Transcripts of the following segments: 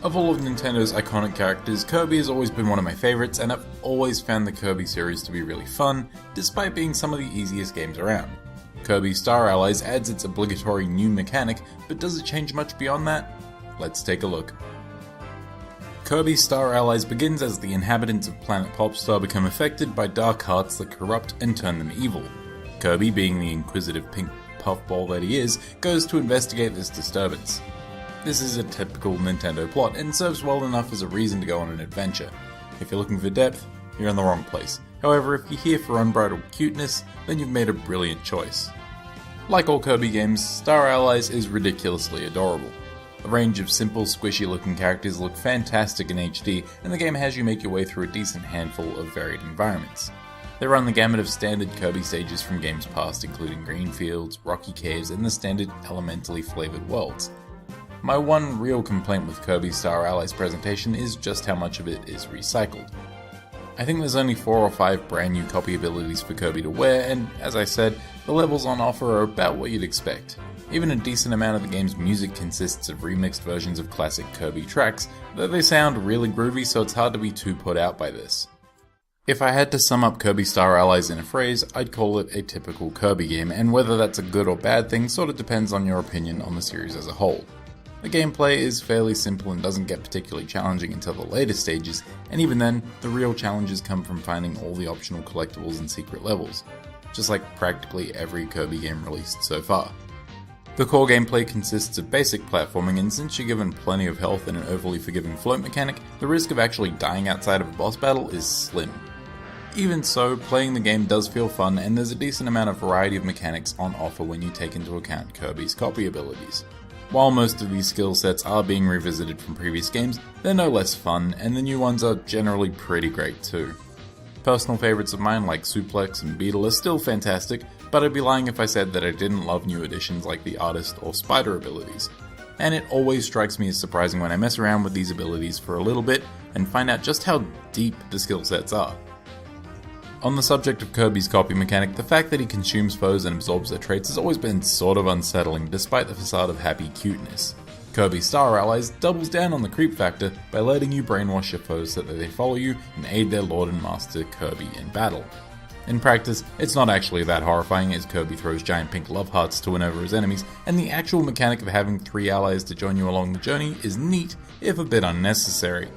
Of all of Nintendo's iconic characters, Kirby has always been one of my favourites, and I've always found the Kirby series to be really fun, despite being some of the easiest games around. Kirby Star Allies adds its obligatory new mechanic, but does it change much beyond that? Let's take a look. Kirby Star Allies begins as the inhabitants of planet Popstar become affected by dark hearts that corrupt and turn them evil. Kirby, being the inquisitive pink puffball that he is, goes to investigate this disturbance. This is a typical Nintendo plot and serves well enough as a reason to go on an adventure. If you're looking for depth, you're in the wrong place. However, if you're here for unbridled cuteness, then you've made a brilliant choice. Like all Kirby games, Star Allies is ridiculously adorable. A range of simple, squishy looking characters look fantastic in HD, and the game has you make your way through a decent handful of varied environments. They run the gamut of standard Kirby stages from games past, including green fields, rocky caves, and the standard elementally flavoured worlds. My one real complaint with Kirby Star Allies presentation is just how much of it is recycled. I think there's only 4 or 5 brand new copy abilities for Kirby to wear, and as I said, the levels on offer are about what you'd expect. Even a decent amount of the game's music consists of remixed versions of classic Kirby tracks, though they sound really groovy, so it's hard to be too put out by this. If I had to sum up Kirby Star Allies in a phrase, I'd call it a typical Kirby game, and whether that's a good or bad thing sort of depends on your opinion on the series as a whole. The gameplay is fairly simple and doesn't get particularly challenging until the later stages, and even then, the real challenges come from finding all the optional collectibles and secret levels, just like practically every Kirby game released so far. The core gameplay consists of basic platforming, and since you're given plenty of health and an overly forgiving float mechanic, the risk of actually dying outside of a boss battle is slim. Even so, playing the game does feel fun, and there's a decent amount of variety of mechanics on offer when you take into account Kirby's copy abilities. While most of these skill sets are being revisited from previous games, they're no less fun, and the new ones are generally pretty great too. Personal favourites of mine like Suplex and Beetle are still fantastic, but I'd be lying if I said that I didn't love new additions like the Artist or Spider abilities. And it always strikes me as surprising when I mess around with these abilities for a little bit and find out just how deep the skill sets are. On the subject of Kirby's copy mechanic, the fact that he consumes foes and absorbs their traits has always been sort of unsettling despite the facade of happy cuteness. Kirby Star Allies doubles down on the creep factor by letting you brainwash your foes so that they follow you and aid their lord and master Kirby in battle. In practice, it's not actually that horrifying as Kirby throws giant pink love hearts to win over his enemies, and the actual mechanic of having 3 allies to join you along the journey is neat, if a bit unnecessary.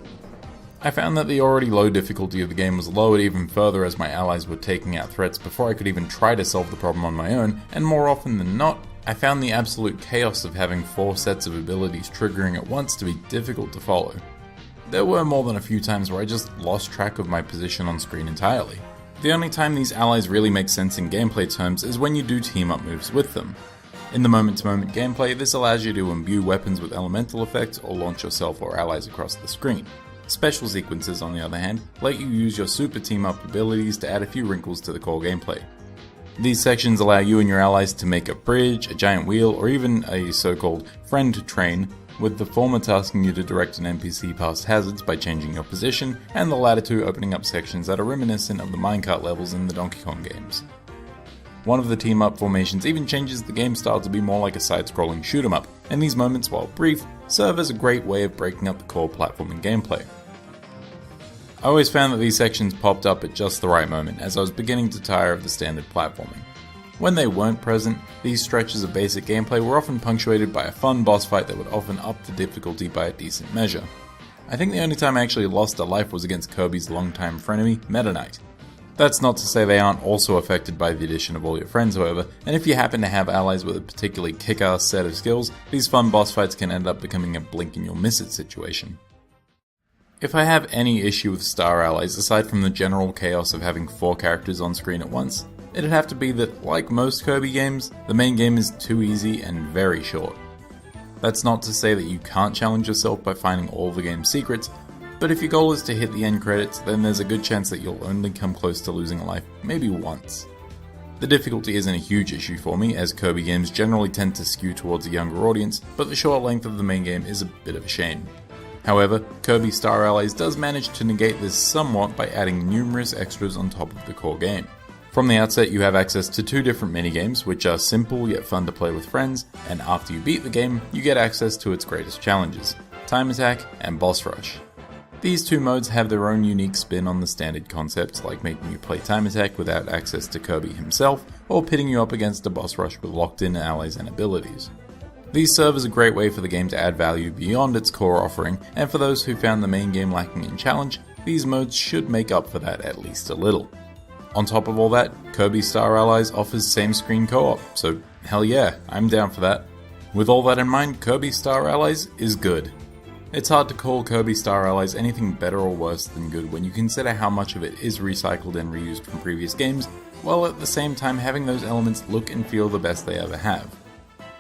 I found that the already low difficulty of the game was lowered even further as my allies were taking out threats before I could even try to solve the problem on my own, and more often than not, I found the absolute chaos of having 4 sets of abilities triggering at once to be difficult to follow. There were more than a few times where I just lost track of my position on screen entirely. The only time these allies really make sense in gameplay terms is when you do team-up moves with them. In the moment-to-moment gameplay, this allows you to imbue weapons with elemental effects or launch yourself or allies across the screen. Special sequences, on the other hand, let you use your super team-up abilities to add a few wrinkles to the core gameplay. These sections allow you and your allies to make a bridge, a giant wheel, or even a so-called friend train, with the former tasking you to direct an NPC past hazards by changing your position, and the latter two opening up sections that are reminiscent of the minecart levels in the Donkey Kong games. One of the team-up formations even changes the game style to be more like a side-scrolling shoot-'em-up, and these moments, while brief, serve as a great way of breaking up the core platforming gameplay. I always found that these sections popped up at just the right moment, as I was beginning to tire of the standard platforming. When they weren't present, these stretches of basic gameplay were often punctuated by a fun boss fight that would often up the difficulty by a decent measure. I think the only time I actually lost a life was against Kirby's longtime frenemy, Meta Knight. That's not to say they aren't also affected by the addition of all your friends, however, and if you happen to have allies with a particularly kick-ass set of skills, these fun boss fights can end up becoming a blink and you'll miss it situation. If I have any issue with Star Allies aside from the general chaos of having 4 characters on screen at once, it'd have to be that, like most Kirby games, the main game is too easy and very short. That's not to say that you can't challenge yourself by finding all the game's secrets, but if your goal is to hit the end credits, then there's a good chance that you'll only come close to losing a life maybe once. The difficulty isn't a huge issue for me, as Kirby games generally tend to skew towards a younger audience, but the short length of the main game is a bit of a shame. However, Kirby Star Allies does manage to negate this somewhat by adding numerous extras on top of the core game. From the outset, you have access to 2 different minigames, which are simple yet fun to play with friends, and after you beat the game, you get access to its greatest challenges. Time Attack, and Boss Rush. These two modes have their own unique spin on the standard concepts, like making you play Time Attack without access to Kirby himself, or pitting you up against a boss rush with locked-in allies and abilities. These serve as a great way for the game to add value beyond its core offering, and for those who found the main game lacking in challenge, these modes should make up for that at least a little. On top of all that, Kirby Star Allies offers same-screen co-op, so hell yeah, I'm down for that. With all that in mind, Kirby Star Allies is good. It's hard to call Kirby Star Allies anything better or worse than good when you consider how much of it is recycled and reused from previous games, while at the same time having those elements look and feel the best they ever have.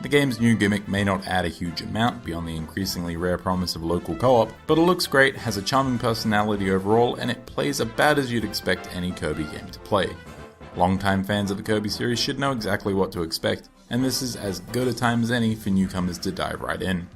The game's new gimmick may not add a huge amount beyond the increasingly rare promise of local co-op, but it looks great, has a charming personality overall, and it plays about as you'd expect any Kirby game to play. Longtime fans of the Kirby series should know exactly what to expect, and this is as good a time as any for newcomers to dive right in.